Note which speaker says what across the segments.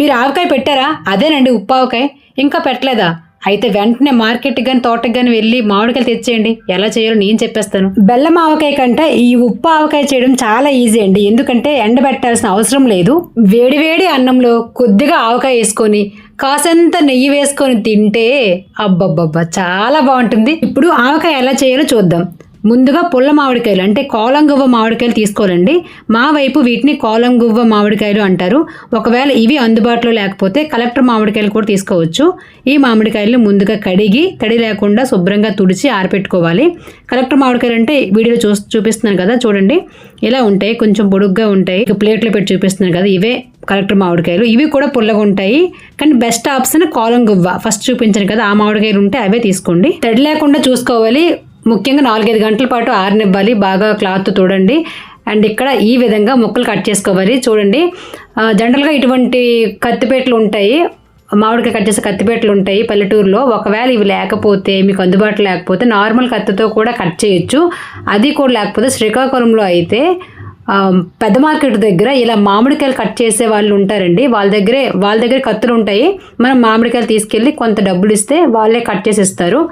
Speaker 1: మీరు ఆవకాయ పెట్టారా? అదేనండి ఉప్పు ఆవకాయ. ఇంకా పెట్టలేదా? అయితే వెంటనే మార్కెట్కి కానీ తోటకి కానీ వెళ్ళి మామిడికాయలు తెచ్చేయండి. ఎలా చేయాలో నేను చెప్పేస్తాను. బెల్లం ఆవకాయ కంటే ఈ ఉప్పు ఆవకాయ చేయడం చాలా ఈజీ అండి. ఎందుకంటే ఎండబెట్టాల్సిన అవసరం లేదు. వేడి అన్నంలో కొద్దిగా ఆవకాయ వేసుకొని కాసంత నెయ్యి వేసుకొని తింటే అబ్బబ్బబ్బా చాలా బాగుంటుంది. ఇప్పుడు ఆవకాయ ఎలా చేయాలో చూద్దాం. ముందుగా పుల్ల మామిడికాయలు అంటే కోలంగువ్వ మామిడికాయలు తీసుకోవాలండి. మా వైపు వీటిని కోలంగువ్వ మామిడికాయలు అంటారు. ఒకవేళ ఇవి అందుబాటులో లేకపోతే కలెక్టర్ మామిడికాయలు కూడా తీసుకోవచ్చు. ఈ మామిడికాయలను ముందుగా కడిగి తడి లేకుండా శుభ్రంగా తుడిచి ఆరపెట్టుకోవాలి. కలెక్టర్ మామిడికాయలు అంటే వీడియోలో చూపిస్తున్నాను కదా, చూడండి ఇలా ఉంటాయి, కొంచెం పొడుగ్గా ఉంటాయి. ప్లేట్లో పెట్టి చూపిస్తున్నాను కదా, ఇవే కలెక్టర్ మామిడికాయలు. ఇవి కూడా పుల్లగా ఉంటాయి, కానీ బెస్ట్ ఆప్షన్ కోలంగువ్వ ఫస్ట్ చూపించాను కదా, ఆ మామిడికాయలు ఉంటే అవే తీసుకోండి. తడి లేకుండా చూసుకోవాలి. ముఖ్యంగా 4-5 గంటల పాటు ఆరనివ్వాలి. బాగా క్లాత్ చూడండి. అండ్ ఇక్కడ ఈ విధంగా ముక్కలు కట్ చేసుకోవాలి. చూడండి, జనరల్గా ఇటువంటి కత్తిపేటలు ఉంటాయి, మామిడికాయ కట్ చేసే కత్తిపేటలు ఉంటాయి పల్లెటూరులో. ఒకవేళ ఇవి లేకపోతే, మీకు అందుబాటులో లేకపోతే నార్మల్ కత్తితో కూడా కట్ చేయొచ్చు. అది కూడా లేకపోతే శ్రీకాకుళంలో అయితే పెద్ద మార్కెట్ దగ్గర ఇలా మామిడికాయలు కట్ చేసే వాళ్ళు ఉంటారండి. వాళ్ళ దగ్గర కత్తులు ఉంటాయి. మనం మామిడికాయలు తీసుకెళ్ళి కొంత డబ్బులు ఇస్తే వాళ్ళే కట్ చేసి ఇస్తారు.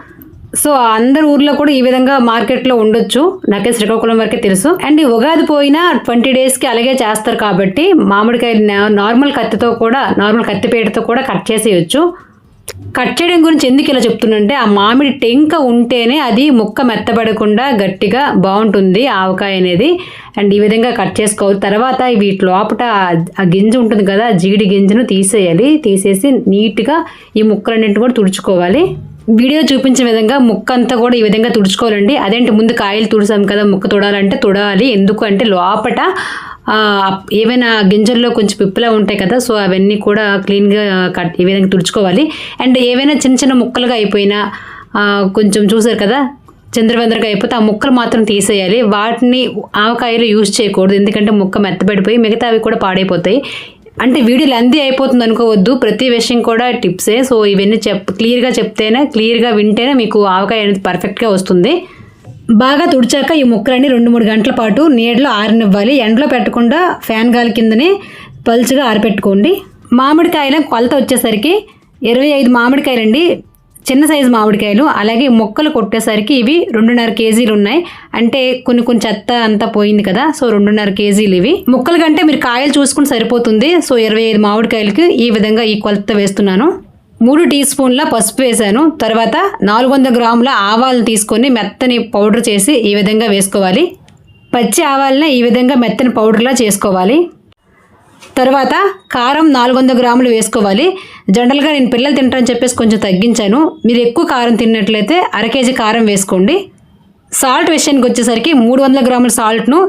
Speaker 1: సో అందరు ఊర్లో కూడా ఈ విధంగా మార్కెట్లో ఉండొచ్చు. నాకే శ్రీకాకుళం వరకే తెలుసు. అండ్ ఉగాది పోయిన 20 డేస్కి అలాగే చేస్తారు కాబట్టి మామిడికాయలు నార్మల్ కత్తిపేటతో కూడా కట్ చేసేయచ్చు. కట్ చేయడం గురించి ఎందుకు ఇలా చెప్తున్నంటే, ఆ మామిడి టెంక ఉంటేనే అది ముక్క మెత్తబడకుండా గట్టిగా బాగుంటుంది ఆవకాయ అనేది. అండ్ ఈ విధంగా కట్ చేసుకోవాలి. తర్వాత వీటి లోపల ఆ గింజ ఉంటుంది కదా, జీడి గింజను తీసేయాలి. తీసేసి నీట్గా ఈ ముక్కలన్నింటిని కూడా తుడుచుకోవాలి. వీడియో చూపించిన విధంగా ముక్క అంతా కూడా ఈ విధంగా తుడుచుకోవాలండి. అదేంటి ముందు కాయలు తుడిసాం కదా, ముక్క తుడాలంటే తుడాలి. ఎందుకు అంటే లోపట ఏవైనా గింజల్లో కొంచెం పిప్పులా ఉంటాయి కదా, సో అవన్నీ కూడా క్లీన్గా ఈ విధంగా తుడుచుకోవాలి. అండ్ ఏవైనా చిన్న ముక్కలుగా అయిపోయినా కొంచెం చూసారు కదా చంద్రవందరగా అయిపోతే ఆ ముక్కలు మాత్రం తీసేయాలి. వాటిని ఆవకాయలు యూజ్ చేయకూడదు, ఎందుకంటే ముక్క మెత్తబడిపోయి మిగతా అవి కూడా పాడైపోతాయి. అంటే వీడియో లెంతీ అయిపోతుంది అనుకోవద్దు, ప్రతి విషయం కూడా టిప్సే. సో ఇవన్నీ క్లియర్గా వింటేనే మీకు ఆవకాయ అనేది పర్ఫెక్ట్గా వస్తుంది. బాగా తుడిచాక ఈ ముక్కలన్నీ 2-3 గంటల పాటు నీడలో ఆరనివ్వాలి. ఎండలో పెట్టకుండా ఫ్యాన్ గాలి కిందనే పలుచగా ఆరపెట్టుకోండి. మామిడికాయల కొలత వచ్చేసరికి 25 మామిడికాయలండి, చిన్న సైజు మామిడికాయలు. అలాగే మొక్కలు కొట్టేసరికి ఇవి 2.5 కేజీలు ఉన్నాయి. అంటే కొన్ని చెత్త అంతా పోయింది కదా, సో 2.5 కేజీలు ఇవి. ముక్కల కంటే మీరు కాయలు చూసుకుని సరిపోతుంది. సో 25 మామిడికాయలకి ఈ విధంగా ఈ కొలత వేస్తున్నాను. 3 టీ స్పూన్ల పసుపు వేసాను. తర్వాత 400 గ్రాముల ఆవాలను తీసుకొని మెత్తని పౌడర్ చేసి ఈ విధంగా వేసుకోవాలి. పచ్చి ఆవాలని ఈ విధంగా మెత్తని పౌడర్లా చేసుకోవాలి. తర్వాత కారం 400 గ్రాములు వేసుకోవాలి. జనరల్గా నేను పిల్లలు తింటారని చెప్పేసి కొంచెం తగ్గించాను. మీరు ఎక్కువ కారం తిన్నట్లయితే 1/2 కేజీ కారం వేసుకోండి. సాల్ట్ విషయానికి వచ్చేసరికి 300 గ్రాముల సాల్ట్ను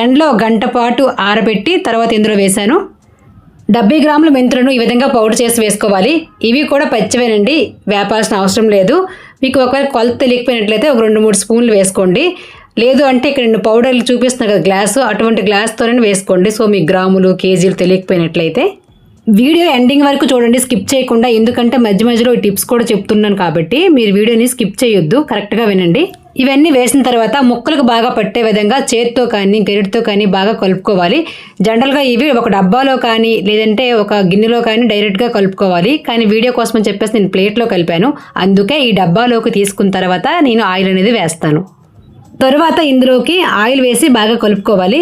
Speaker 1: ఎండలో 1 గంట పాటు ఆరబెట్టి తర్వాత ఇందులో వేశాను. 70 గ్రాముల మెంతులను ఈ విధంగా పౌడర్ చేసి వేసుకోవాలి. ఇవి కూడా పచ్చివేనండి, వేపాల్సిన అవసరం లేదు. మీకు ఒకవేళ కొలత తెలియకపోయినట్లయితే ఒక 2-3 స్పూన్లు వేసుకోండి. లేదు అంటే ఇక్కడ నేను పౌడర్లు చూపిస్తున్నాను కదా గ్లాసు, అటువంటి గ్లాస్తోనే వేసుకోండి. సో మీ గ్రాములు కేజీలు తెలియకపోయినట్లయితే వీడియో ఎండింగ్ వరకు చూడండి, స్కిప్ చేయకుండా. ఎందుకంటే మధ్యలో ఈ టిప్స్ కూడా చెప్తున్నాను కాబట్టి మీరు వీడియోని స్కిప్ చేయొద్దు, కరెక్ట్గా వినండి. ఇవన్నీ వేసిన తర్వాత ముక్కలకు బాగా పట్టే విధంగా చేతితో కానీ గరిటతో కానీ బాగా కలుపుకోవాలి. జనరల్గా ఇవి ఒక డబ్బాలో కానీ లేదంటే ఒక గిన్నెలో కానీ డైరెక్ట్గా కలుపుకోవాలి. కానీ వీడియో కోసం అని చెప్పేసి నేను ప్లేట్లో కలిపాను. అందుకే ఈ డబ్బాలోకి తీసుకున్న తర్వాత నేను ఆయిల్ అనేది వేస్తాను. తరువాత ఇందులోకి ఆయిల్ వేసి బాగా కలుపుకోవాలి.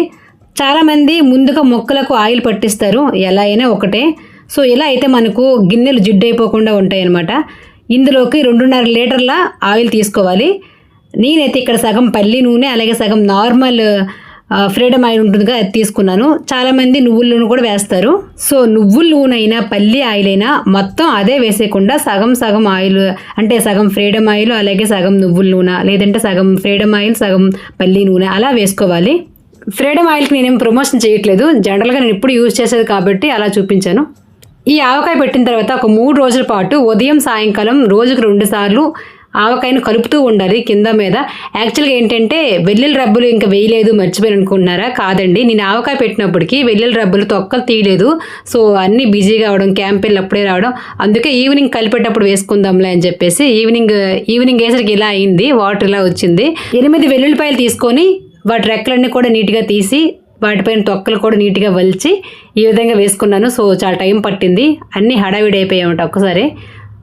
Speaker 1: చాలామంది ముందుగా ముక్కలకు ఆయిల్ పట్టిస్తారు, ఎలా అయినా ఒకటే. సో ఇలా అయితే మనకు గిన్నెలు జిడ్డు అయిపోకుండా ఉంటాయి అన్నమాట. ఇందులోకి 2.5 లీటర్ల ఆయిల్ తీసుకోవాలి. నేనైతే ఇక్కడ సగం పల్లి నూనె అలాగే సగం నార్మల్ ఫ్రీడమ్ ఆయిల్ ఉంటుంది కదా, అది తీసుకున్నాను. చాలామంది నువ్వుల నూనె కూడా వేస్తారు. సో నువ్వుల నూనె అయినా పల్లి ఆయిల్ అయినా మొత్తం అదే వేసేయకుండా సగం ఆయిల్, అంటే సగం ఫ్రీడమ్ ఆయిల్ అలాగే సగం నువ్వుల నూనె, లేదంటే సగం ఫ్రీడమ్ ఆయిల్ సగం పల్లి నూనె అలా వేసుకోవాలి. ఫ్రీడమ్ ఆయిల్కి నేనేం ప్రమోషన్ చేయట్లేదు, జనరల్గా నేను ఇప్పుడు యూజ్ చేసేది కాబట్టి అలా చూపించాను. ఈ ఆవకాయ పెట్టిన తర్వాత ఒక 3 రోజుల పాటు ఉదయం సాయంకాలం రోజుకు 2 సార్లు ఆవకాయను కలుపుతూ ఉండాలి కింద మీద. యాక్చువల్గా ఏంటంటే వెల్లుల్లి రబ్బులు ఇంకా వేయలేదు మర్చిపోయి అనుకుంటున్నారా? కాదండి, నేను ఆవకాయ పెట్టినప్పటికీ వెల్లుల్లి రబ్బులు తొక్కలు తీయలేదు. సో అన్నీ బిజీగా అవడం, క్యాంప్ వెళ్ళి అప్పుడే రావడం, అందుకే ఈవినింగ్ కలిపేటప్పుడు వేసుకుందాంలే అని చెప్పేసి ఈవినింగ్ వేసరికి ఇలా అయింది, వాటర్ ఇలా వచ్చింది. 8 వెల్లుల్లిపాయలు తీసుకొని వాటి రెక్కలన్నీ కూడా నీట్గా తీసి వాటిపైన తొక్కలు కూడా నీట్గా వలిచి ఈ విధంగా వేసుకున్నాను. సో చాలా టైం పట్టింది, అన్నీ హడావిడి అయిపోయాయన్నమాట ఒక్కసారి.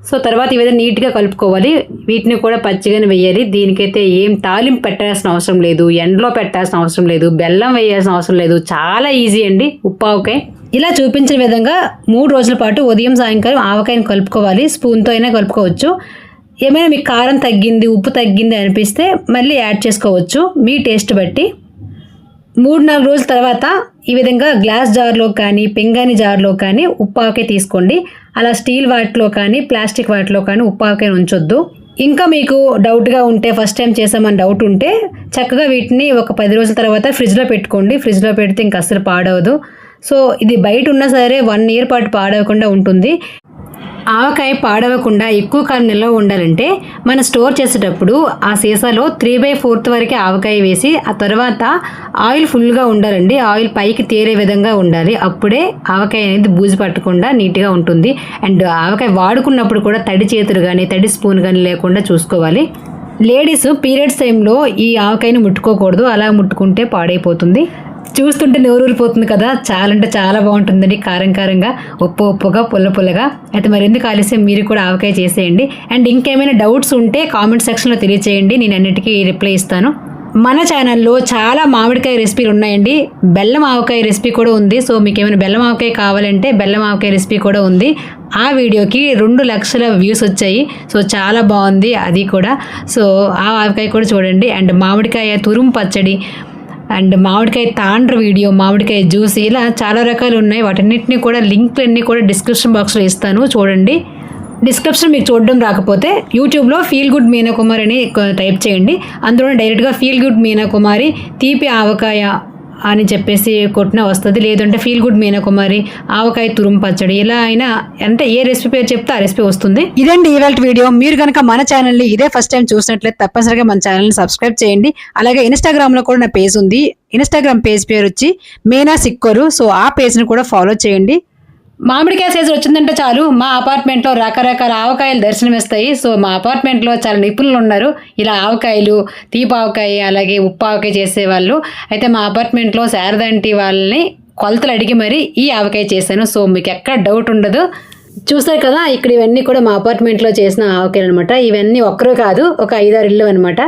Speaker 1: సో తర్వాత ఈ విధంగా నీట్గా కలుపుకోవాలి. వీటిని కూడా పచ్చిగానే వేయాలి. దీనికైతే ఏం తాలింపు పెట్టాల్సిన అవసరం లేదు, ఎండలో పెట్టాల్సిన అవసరం లేదు, బెల్లం వేయాల్సిన అవసరం లేదు. చాలా ఈజీ అండి ఉప్పు ఆవకాయ. ఇలా చూపించిన విధంగా 3 రోజుల పాటు ఉదయం సాయంకాలం ఆవకాయని కలుపుకోవాలి. స్పూన్తో అయినా కలుపుకోవచ్చు. ఏమైనా మీకు కారం తగ్గింది, ఉప్పు తగ్గింది అనిపిస్తే మళ్ళీ యాడ్ చేసుకోవచ్చు మీ టేస్ట్ బట్టి. 3-4 రోజుల తర్వాత ఈ విధంగా గ్లాస్ జార్లో కానీ పింగాణి జార్లో కానీ ఉప్పు ఆవకాయ తీసుకోండి. అలా స్టీల్ వాటిలో కానీ ప్లాస్టిక్ వాటిలో కానీ ఉప్పు ఆవకాయ ఉంచొద్దు. ఇంకా మీకు డౌట్గా ఉంటే, ఫస్ట్ టైం చేసామని డౌట్ ఉంటే చక్కగా వీటిని ఒక 10 రోజుల తర్వాత ఫ్రిడ్జ్లో పెట్టుకోండి. ఫ్రిడ్జ్లో పెడితే ఇంక అస్సలు పాడవదు. సో ఇది బయట ఉన్నా సరే 1 ఇయర్ పాటు పాడవకుండా ఉంటుంది. ఆవకాయ పాడవకుండా ఎక్కువ కాలం నిల్వ ఉండాలంటే మనం స్టోర్ చేసేటప్పుడు ఆ సీసాలో 3/4 వరకే ఆవకాయ వేసి ఆ తర్వాత ఆయిల్ ఫుల్గా ఉండాలండి. ఆయిల్ పైకి తేరే విధంగా ఉండాలి. అప్పుడే ఆవకాయ అనేది బూజు పట్టకుండా నీట్గా ఉంటుంది. అండ్ ఆవకాయ వాడుకున్నప్పుడు కూడా తడి చేతులు కానీ తడి స్పూన్ కానీ లేకుండా చూసుకోవాలి. లేడీస్ పీరియడ్స్ టైంలో ఈ ఆవకాయని ముట్టుకోకూడదు, అలా ముట్టుకుంటే పాడైపోతుంది. చూస్తుంటే నోరూరిపోతుంది కదా, చాలా అంటే చాలా బాగుంటుందండి. కారం కారంగా, ఉప్పుగా, పుల్లగా. అయితే మరెందుకు ఆలస్యం, మీరు కూడా ఆవకాయ చేసేయండి. అండ్ ఇంకేమైనా డౌట్స్ ఉంటే కామెంట్ సెక్షన్లో తెలియచేయండి, నేను అన్నిటికీ రిప్లై ఇస్తాను. మన ఛానల్లో చాలా మామిడికాయ రెసిపీలు ఉన్నాయండి. బెల్లం ఆవకాయ రెసిపీ కూడా ఉంది. సో మీకు ఏమైనా బెల్లం ఆవకాయ కావాలంటే బెల్లం ఆవకాయ రెసిపీ కూడా ఉంది. ఆ వీడియోకి 2 లక్షల వ్యూస్ వచ్చాయి. సో చాలా బాగుంది అది కూడా. సో ఆ ఆవకాయ కూడా చూడండి. అండ్ మామిడికాయ తురుము పచ్చడి అండ్ మామిడికాయ తాండ్ర వీడియో, మామిడికాయ జ్యూస్, ఇలా చాలా రకాలు ఉన్నాయి. వాటన్నిటిని కూడా లింక్లన్నీ కూడా డిస్క్రిప్షన్ బాక్స్లో ఇస్తాను, చూడండి. డిస్క్రిప్షన్ మీకు చూడడం రాకపోతే యూట్యూబ్లో ఫీల్ గుడ్ మీనా కుమారి అని టైప్ చేయండి. అందులో డైరెక్ట్గా ఫీల్ గుడ్ మీనా కుమారి తీపి ఆవకాయ అని చెప్పేసి కొట్టినా వస్తుంది. లేదంటే ఫీల్ గుడ్ మీనా కుమారి ఆవకాయ తురుము పచ్చడి, ఇలా అయినా అంటే ఏ రెసిపీ పేరు చెప్తే ఆ రెసిపీ వస్తుంది. ఇదండి ఇవాళ వీడియో. మీరు కనుక మన ఛానల్ని ఇదే ఫస్ట్ టైం చూసినట్లయితే తప్పనిసరిగా మన ఛానల్ని సబ్స్క్రైబ్ చేయండి. అలాగే ఇన్స్టాగ్రామ్లో కూడా నా పేజ్ ఉంది. ఇన్స్టాగ్రామ్ పేజ్ పేరు వచ్చి మీనా సిక్కోరు. సో ఆ పేజ్ని కూడా ఫాలో చేయండి. మామిడికాయ సీజన్ వచ్చిందంటే చాలు మా అపార్ట్మెంట్లో రకరకాల ఆవకాయలు దర్శనమిస్తాయి. సో మా అపార్ట్మెంట్లో చాలా నిపుణులు ఉన్నారు ఇలా ఆవకాయలు, తీపావకాయ అలాగే ఉప్పు ఆవకాయ చేసేవాళ్ళు. అయితే మా అపార్ట్మెంట్లో శారదాంటి వాళ్ళని కొలతలు అడిగి మరి ఈ ఆవకాయ చేశాను. సో మీకు ఎక్కడ డౌట్ ఉండదు. చూస్తారు కదా, ఇక్కడ ఇవన్నీ కూడా మా అపార్ట్మెంట్లో చేసిన ఆవకాయలు అనమాట. ఇవన్నీ ఒక్కరు కాదు, ఒక 5-6 ఇళ్ళు అనమాట.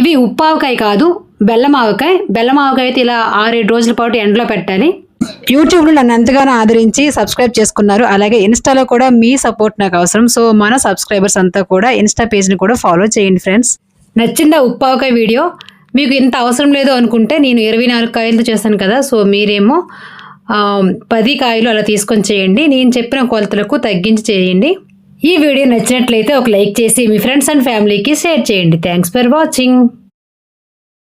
Speaker 1: ఇవి ఉప్పు ఆవకాయ కాదు, బెల్లం ఆవకాయ. బెల్లం ఆవకాయ అయితే ఇలా 6-7 రోజుల పాటు ఎండలో పెట్టాలి. యూట్యూబ్లో నన్ను ఎంతగానో ఆదరించి సబ్స్క్రైబ్ చేసుకున్నారు. అలాగే ఇన్స్టాలో కూడా మీ సపోర్ట్ నాకు అవసరం. సో మన సబ్స్క్రైబర్స్ అంతా కూడా ఇన్స్టా పేజ్ని కూడా ఫాలో చేయండి ఫ్రెండ్స్. నచ్చిందా ఉప్పు ఆవకాయ వీడియో? మీకు ఇంత అవసరం లేదు అనుకుంటే నేను 24 కాయలతో చేశాను కదా, సో మీరేమో 10 కాయలు అలా తీసుకొని చేయండి. నేను చెప్పిన కొలతలకు తగ్గించి చేయండి. ఈ వీడియో నచ్చినట్లయితే ఒక లైక్ చేసి మీ ఫ్రెండ్స్ అండ్ ఫ్యామిలీకి షేర్ చేయండి. Thanks for watching.